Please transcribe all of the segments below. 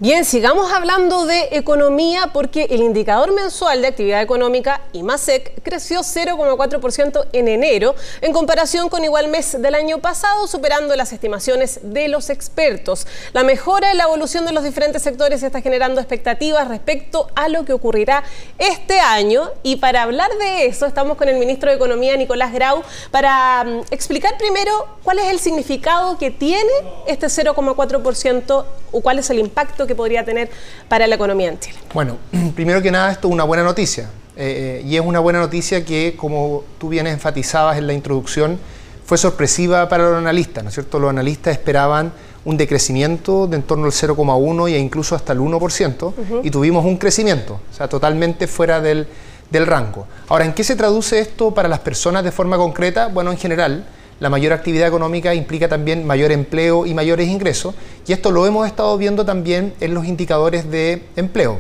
Bien, sigamos hablando de economía porque el indicador mensual de actividad económica, IMASEC, creció 0,4% en enero en comparación con igual mes del año pasado, superando las estimaciones de los expertos. La mejora en la evolución de los diferentes sectores está generando expectativas respecto a lo que ocurrirá este año. Y para hablar de eso, estamos con el ministro de Economía, Nicolás Grau, para explicar primero cuál es el significado que tiene este 0,4% o cuál es el impacto que podría tener para la economía en Chile. Bueno, primero que nada, esto es una buena noticia. Y es una buena noticia que, como tú bien enfatizabas en la introducción, fue sorpresiva para los analistas, ¿no es cierto? Los analistas esperaban un decrecimiento de en torno al 0,1 e incluso hasta el 1%, y tuvimos un crecimiento, o sea, totalmente fuera del rango. Ahora, ¿en qué se traduce esto para las personas de forma concreta? Bueno, en general, la mayor actividad económica implica también mayor empleo y mayores ingresos, y esto lo hemos estado viendo también en los indicadores de empleo.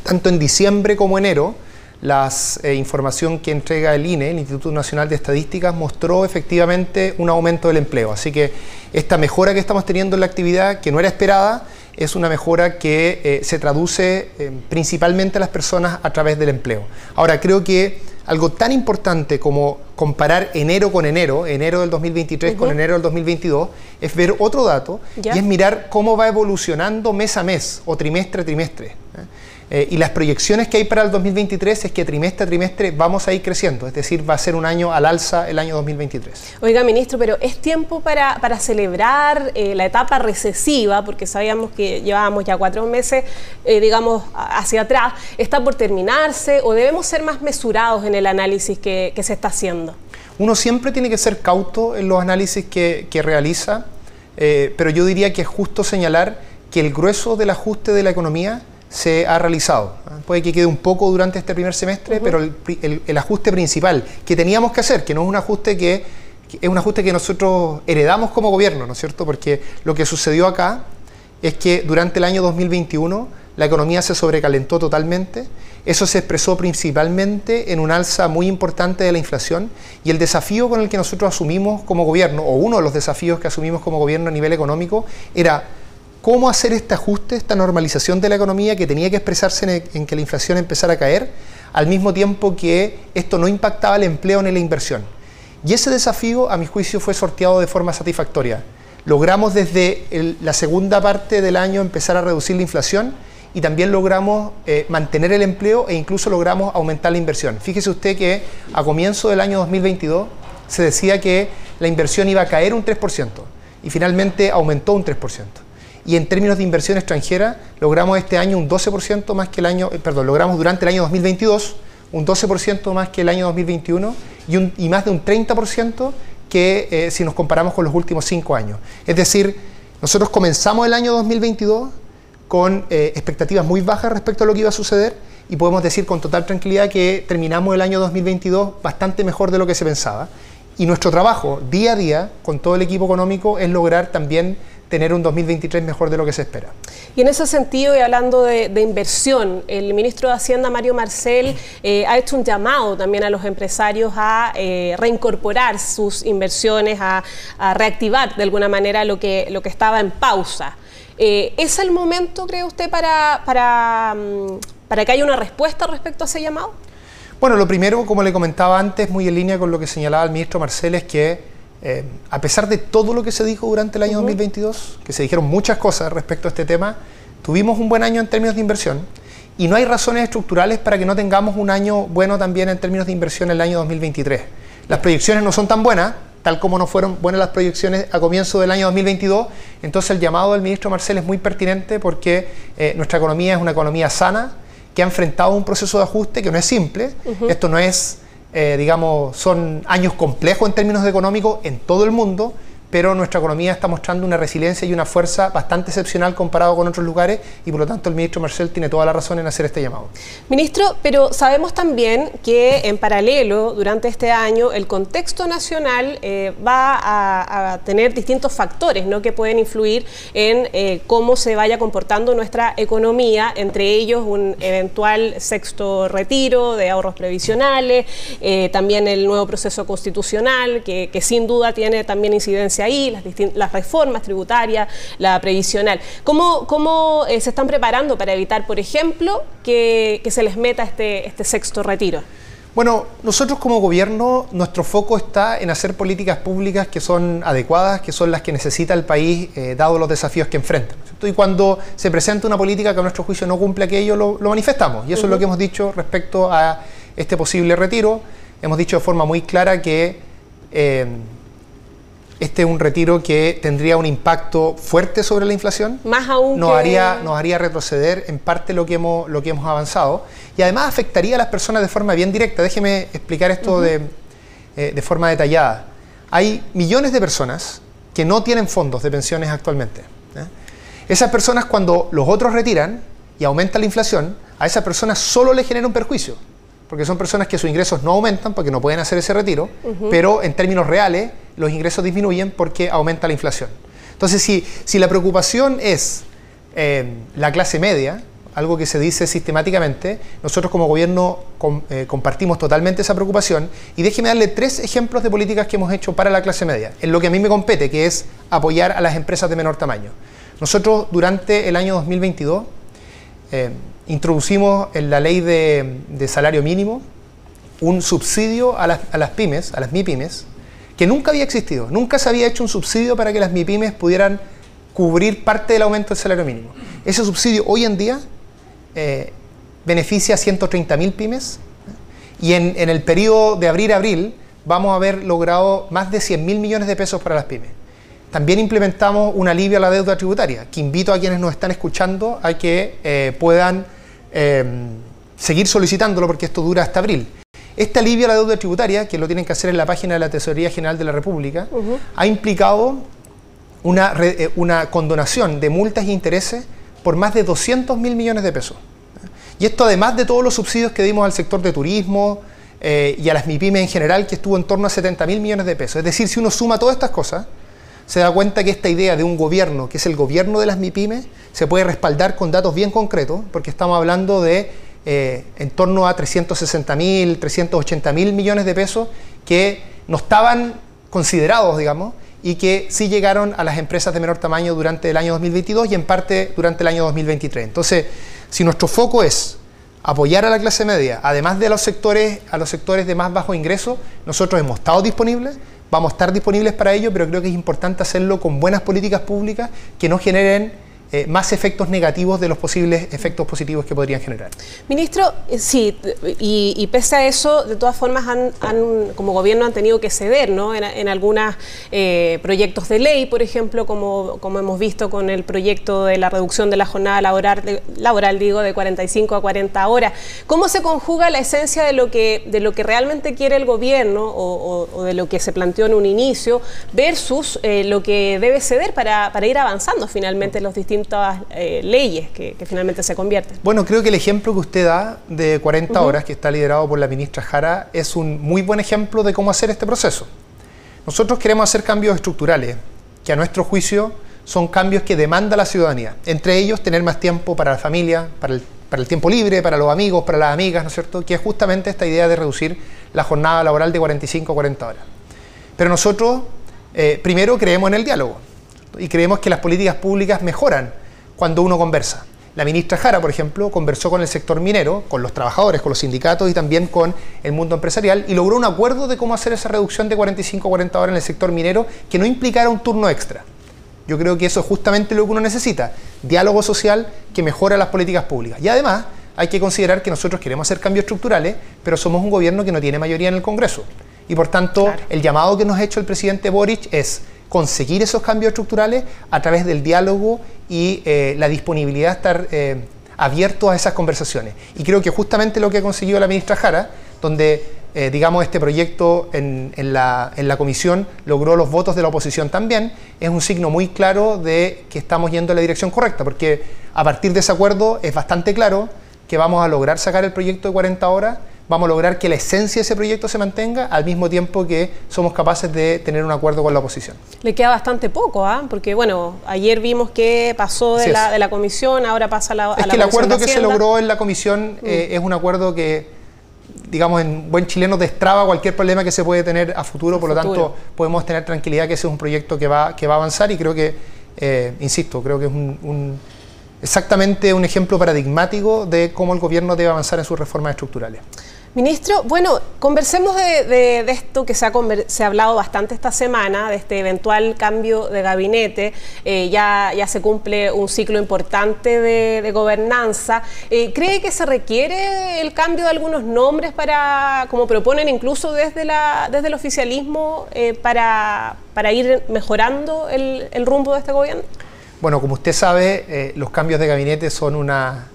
Tanto en diciembre como enero, la información que entrega el INE, el Instituto Nacional de Estadísticas, mostró efectivamente un aumento del empleo. Así que esta mejora que estamos teniendo en la actividad, que no era esperada, es una mejora que se traduce principalmente a las personas a través del empleo. Ahora, creo que algo tan importante como comparar enero con enero del 2023 con enero del 2022, es ver otro dato, y es mirar cómo va evolucionando mes a mes o trimestre a trimestre. Y las proyecciones que hay para el 2023 es que trimestre a trimestre vamos a ir creciendo, es decir, va a ser un año al alza el año 2023. Oiga, ministro, pero ¿es tiempo para celebrar la etapa recesiva? Porque sabíamos que llevábamos ya 4 meses, digamos, hacia atrás. ¿Está por terminarse o debemos ser más mesurados en el análisis que se está haciendo? Uno siempre tiene que ser cauto en los análisis que realiza, pero yo diría que es justo señalar que el grueso del ajuste de la economía se ha realizado. Puede que quede un poco durante este primer semestre, pero el ajuste principal que teníamos que hacer, que no es un ajuste que nosotros heredamos como gobierno, ¿no es cierto? Porque lo que sucedió acá es que durante el año 2021 la economía se sobrecalentó totalmente. Eso se expresó principalmente en un alza muy importante de la inflación, y el desafío con el que nosotros asumimos como gobierno, o uno de los desafíos que asumimos como gobierno a nivel económico, era cómo hacer este ajuste, esta normalización de la economía que tenía que expresarse en que la inflación empezara a caer, al mismo tiempo que esto no impactaba el empleo ni la inversión. Y ese desafío, a mi juicio, fue sorteado de forma satisfactoria. Logramos desde la segunda parte del año empezar a reducir la inflación, y también logramos mantener el empleo e incluso logramos aumentar la inversión. Fíjese usted que a comienzo del año 2022 se decía que la inversión iba a caer un 3%, y finalmente aumentó un 3%. Y en términos de inversión extranjera, logramos este año un 12% más que el año, logramos durante el año 2022 un 12% más que el año 2021 y más de un 30% que si nos comparamos con los últimos 5 años. Es decir, nosotros comenzamos el año 2022 con expectativas muy bajas respecto a lo que iba a suceder, y podemos decir con total tranquilidad que terminamos el año 2022 bastante mejor de lo que se pensaba. Y nuestro trabajo día a día con todo el equipo económico es lograr también tener un 2023 mejor de lo que se espera. Y en ese sentido, y hablando de inversión, el ministro de Hacienda, Mario Marcel, ha hecho un llamado también a los empresarios a reincorporar sus inversiones, a reactivar de alguna manera lo que estaba en pausa. ¿Es el momento, cree usted, para que haya una respuesta respecto a ese llamado? Bueno, lo primero, como le comentaba antes, muy en línea con lo que señalaba el ministro Marcel, es que a pesar de todo lo que se dijo durante el año 2022, que se dijeron muchas cosas respecto a este tema, tuvimos un buen año en términos de inversión, y no hay razones estructurales para que no tengamos un año bueno también en términos de inversión en el año 2023. Las proyecciones no son tan buenas, tal como no fueron buenas las proyecciones a comienzo del año 2022, entonces el llamado del ministro Marcel es muy pertinente porque nuestra economía es una economía sana, que ha enfrentado un proceso de ajuste que no es simple. Esto no es, digamos, son años complejos en términos económicos en todo el mundo, pero nuestra economía está mostrando una resiliencia y una fuerza bastante excepcional comparado con otros lugares, y por lo tanto el ministro Marcel tiene toda la razón en hacer este llamado. Ministro, pero sabemos también que en paralelo, durante este año, el contexto nacional va a tener distintos factores, ¿no?, que pueden influir en cómo se vaya comportando nuestra economía, entre ellos un eventual sexto retiro de ahorros previsionales, también el nuevo proceso constitucional, que sin duda tiene también incidencia hacia ahí, las reformas tributarias, la previsional. ¿Cómo se están preparando para evitar, por ejemplo, que se les meta este sexto retiro? Bueno, nosotros como gobierno, nuestro foco está en hacer políticas públicas que son adecuadas, que son las que necesita el país, dado los desafíos que enfrenta, ¿no? Y cuando se presenta una política que a nuestro juicio no cumple aquello, lo manifestamos. Y eso es lo que hemos dicho respecto a este posible retiro. Hemos dicho de forma muy clara que este es un retiro que tendría un impacto fuerte sobre la inflación. Más aún nos haría retroceder en parte lo que hemos avanzado. Y además afectaría a las personas de forma bien directa. Déjeme explicar esto de forma detallada. Hay millones de personas que no tienen fondos de pensiones actualmente. Esas personas, cuando los otros retiran y aumenta la inflación, a esas personas solo les genera un perjuicio. Porque son personas que sus ingresos no aumentan porque no pueden hacer ese retiro, pero en términos reales los ingresos disminuyen porque aumenta la inflación. Entonces, si la preocupación es la clase media, algo que se dice sistemáticamente, nosotros como gobierno compartimos totalmente esa preocupación, y déjeme darle 3 ejemplos de políticas que hemos hecho para la clase media, en lo que a mí me compete, que es apoyar a las empresas de menor tamaño. Nosotros durante el año 2022 introducimos en la ley de salario mínimo un subsidio a las pymes, a las MIPYMES, que nunca había existido. Nunca se había hecho un subsidio para que las MIPYMES pudieran cubrir parte del aumento del salario mínimo. Ese subsidio hoy en día beneficia a 130.000 pymes, y en el periodo de abril a abril vamos a haber logrado más de 100.000 millones de pesos para las pymes. También implementamos un alivio a la deuda tributaria, que invito a quienes nos están escuchando a que puedan seguir solicitándolo, porque esto dura hasta abril. Este alivio a la deuda tributaria, que lo tienen que hacer en la página de la Tesorería General de la República, ha implicado una condonación de multas e intereses por más de 200.000 millones de pesos. Y esto además de todos los subsidios que dimos al sector de turismo y a las MIPYMES en general, que estuvo en torno a 70.000 millones de pesos. Es decir, si uno suma todas estas cosas, se da cuenta que esta idea de un gobierno, que es el gobierno de las MIPYMES, se puede respaldar con datos bien concretos, porque estamos hablando de en torno a 360.000, 380.000 millones de pesos que no estaban considerados, digamos, y que sí llegaron a las empresas de menor tamaño durante el año 2022 y en parte durante el año 2023. Entonces, si nuestro foco es apoyar a la clase media, además de a los sectores de más bajo ingreso, nosotros hemos estado disponibles, vamos a estar disponibles para ello, pero creo que es importante hacerlo con buenas políticas públicas que no generen más efectos negativos de los posibles efectos positivos que podrían generar. Ministro, sí, y pese a eso, de todas formas, como gobierno han tenido que ceder, ¿no? en algunos proyectos de ley, por ejemplo, como hemos visto con el proyecto de la reducción de la jornada laboral de 45 a 40 horas. ¿Cómo se conjuga la esencia de lo que realmente quiere el gobierno o de lo que se planteó en un inicio versus lo que debe ceder para ir avanzando finalmente en los distintos leyes que finalmente se convierten? Bueno, creo que el ejemplo que usted da de 40 horas, que está liderado por la ministra Jara, es un muy buen ejemplo de cómo hacer este proceso. Nosotros queremos hacer cambios estructurales, que a nuestro juicio son cambios que demanda la ciudadanía. Entre ellos, tener más tiempo para la familia, para el tiempo libre, para los amigos, para las amigas, ¿no es cierto? Que es justamente esta idea de reducir la jornada laboral de 45 a 40 horas. Pero nosotros, primero, creemos en el diálogo. Y creemos que las políticas públicas mejoran cuando uno conversa. La ministra Jara, por ejemplo, conversó con el sector minero, con los trabajadores, con los sindicatos y también con el mundo empresarial, y logró un acuerdo de cómo hacer esa reducción de 45 a 40 horas en el sector minero que no implicara un turno extra. Yo creo que eso es justamente lo que uno necesita, diálogo social que mejora las políticas públicas. Y además hay que considerar que nosotros queremos hacer cambios estructurales, pero somos un gobierno que no tiene mayoría en el Congreso. Y por tanto, claro, el llamado que nos ha hecho el presidente Boric es conseguir esos cambios estructurales a través del diálogo y la disponibilidad de estar abiertos a esas conversaciones. Y creo que justamente lo que ha conseguido la ministra Jara, donde digamos este proyecto en la comisión logró los votos de la oposición también, es un signo muy claro de que estamos yendo en la dirección correcta, porque a partir de ese acuerdo es bastante claro que vamos a lograr sacar el proyecto de 40 horas, vamos a lograr que la esencia de ese proyecto se mantenga al mismo tiempo que somos capaces de tener un acuerdo con la oposición. Le queda bastante poco, porque bueno, ayer vimos que pasó de la comisión, ahora pasa a la comisión. Es que el acuerdo que se logró en la comisión es un acuerdo que digamos, en buen chileno, destraba cualquier problema que se puede tener a futuro, por lo tanto podemos tener tranquilidad que ese es un proyecto que va a avanzar y creo que, insisto, creo que es exactamente un ejemplo paradigmático de cómo el gobierno debe avanzar en sus reformas estructurales. Ministro, bueno, conversemos de esto que se ha hablado bastante esta semana, de este eventual cambio de gabinete. Ya se cumple un ciclo importante de gobernanza. ¿Cree que se requiere el cambio de algunos nombres para, como proponen incluso desde el oficialismo, para ir mejorando el rumbo de este gobierno? Bueno, como usted sabe, los cambios de gabinete son una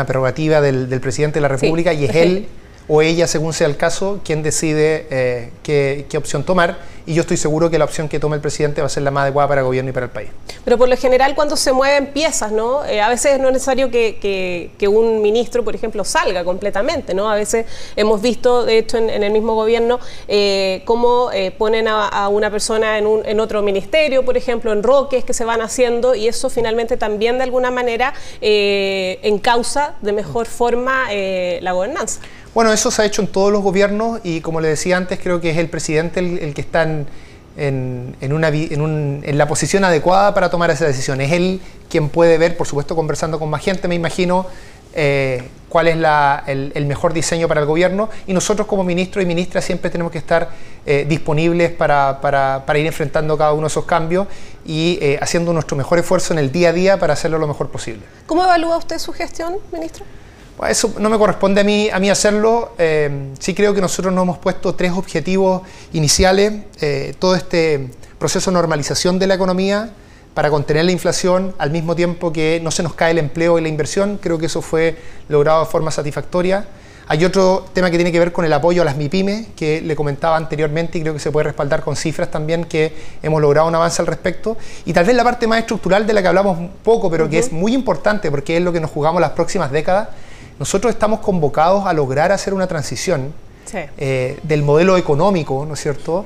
prerrogativa del presidente de la República, sí, y es él o ella, según sea el caso, quien decide qué opción tomar, y yo estoy seguro que la opción que tome el presidente va a ser la más adecuada para el gobierno y para el país. Pero por lo general, cuando se mueven piezas, ¿no? A veces no es necesario que un ministro, por ejemplo, salga completamente, ¿no? A veces hemos visto, de hecho, en el mismo gobierno, cómo ponen a una persona en otro ministerio, por ejemplo, enroques que se van haciendo, y eso finalmente también de alguna manera encausa de mejor forma la gobernanza. Bueno, eso se ha hecho en todos los gobiernos y, como le decía antes, creo que es el presidente el que está en la posición adecuada para tomar esa decisión. Es él quien puede ver, por supuesto conversando con más gente, me imagino, cuál es el mejor diseño para el gobierno, y nosotros como ministros y ministras siempre tenemos que estar disponibles para ir enfrentando cada uno de esos cambios y haciendo nuestro mejor esfuerzo en el día a día para hacerlo lo mejor posible. ¿Cómo evalúa usted su gestión, ministro? Eso no me corresponde a mí hacerlo. Sí creo que nosotros nos hemos puesto 3 objetivos iniciales. Todo este proceso de normalización de la economía para contener la inflación, al mismo tiempo que no se nos cae el empleo y la inversión. Creo que eso fue logrado de forma satisfactoria. Hay otro tema que tiene que ver con el apoyo a las MIPYME, que le comentaba anteriormente y creo que se puede respaldar con cifras también, que hemos logrado un avance al respecto. Y tal vez la parte más estructural de la que hablamos un poco, pero que es muy importante porque es lo que nos jugamos las próximas décadas. Nosotros estamos convocados a lograr hacer una transición, sí, del modelo económico, ¿no es cierto?,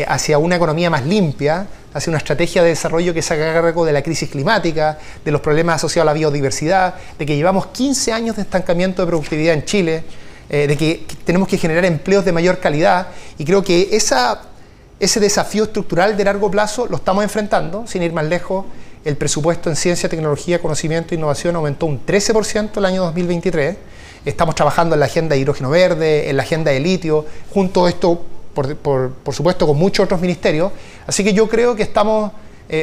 hacia una economía más limpia, hacia una estrategia de desarrollo que se haga cargo de la crisis climática, de los problemas asociados a la biodiversidad, de que llevamos 15 años de estancamiento de productividad en Chile, de que tenemos que generar empleos de mayor calidad, y creo que ese desafío estructural de largo plazo lo estamos enfrentando, sin ir más lejos. El presupuesto en ciencia, tecnología, conocimiento e innovación aumentó un 13% el año 2023. Estamos trabajando en la agenda de hidrógeno verde, en la agenda de litio, junto a esto, por supuesto, con muchos otros ministerios. Así que yo creo que estamos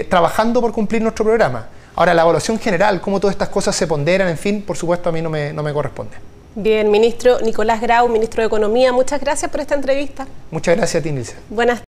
trabajando por cumplir nuestro programa. Ahora, la evaluación general, cómo todas estas cosas se ponderan, en fin, por supuesto, a mí no me corresponde. Bien, ministro Nicolás Grau, ministro de Economía, muchas gracias por esta entrevista. Muchas gracias a ti, Nilce. Buenas